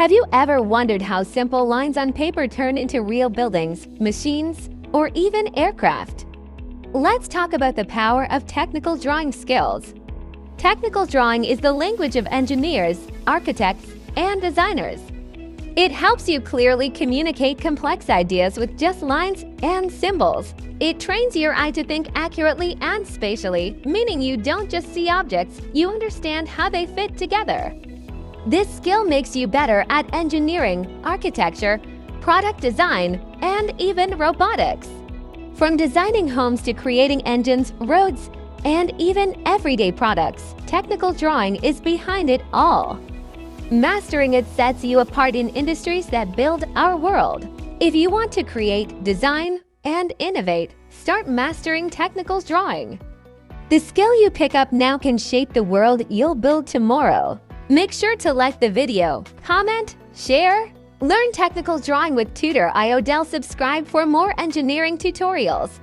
Have you ever wondered how simple lines on paper turn into real buildings, machines, or even aircraft? Let's talk about the power of technical drawing skills. Technical drawing is the language of engineers, architects, and designers. It helps you clearly communicate complex ideas with just lines and symbols. It trains your eye to think accurately and spatially, meaning you don't just see objects, you understand how they fit together. This skill makes you better at engineering, architecture, product design, and even robotics. From designing homes to creating engines, roads, and even everyday products, technical drawing is behind it all. Mastering it sets you apart in industries that build our world. If you want to create, design, and innovate, start mastering technical drawing. The skill you pick up now can shape the world you'll build tomorrow. Make sure to like the video, comment, share. Learn technical drawing with Tutor.io. Subscribe for more engineering tutorials.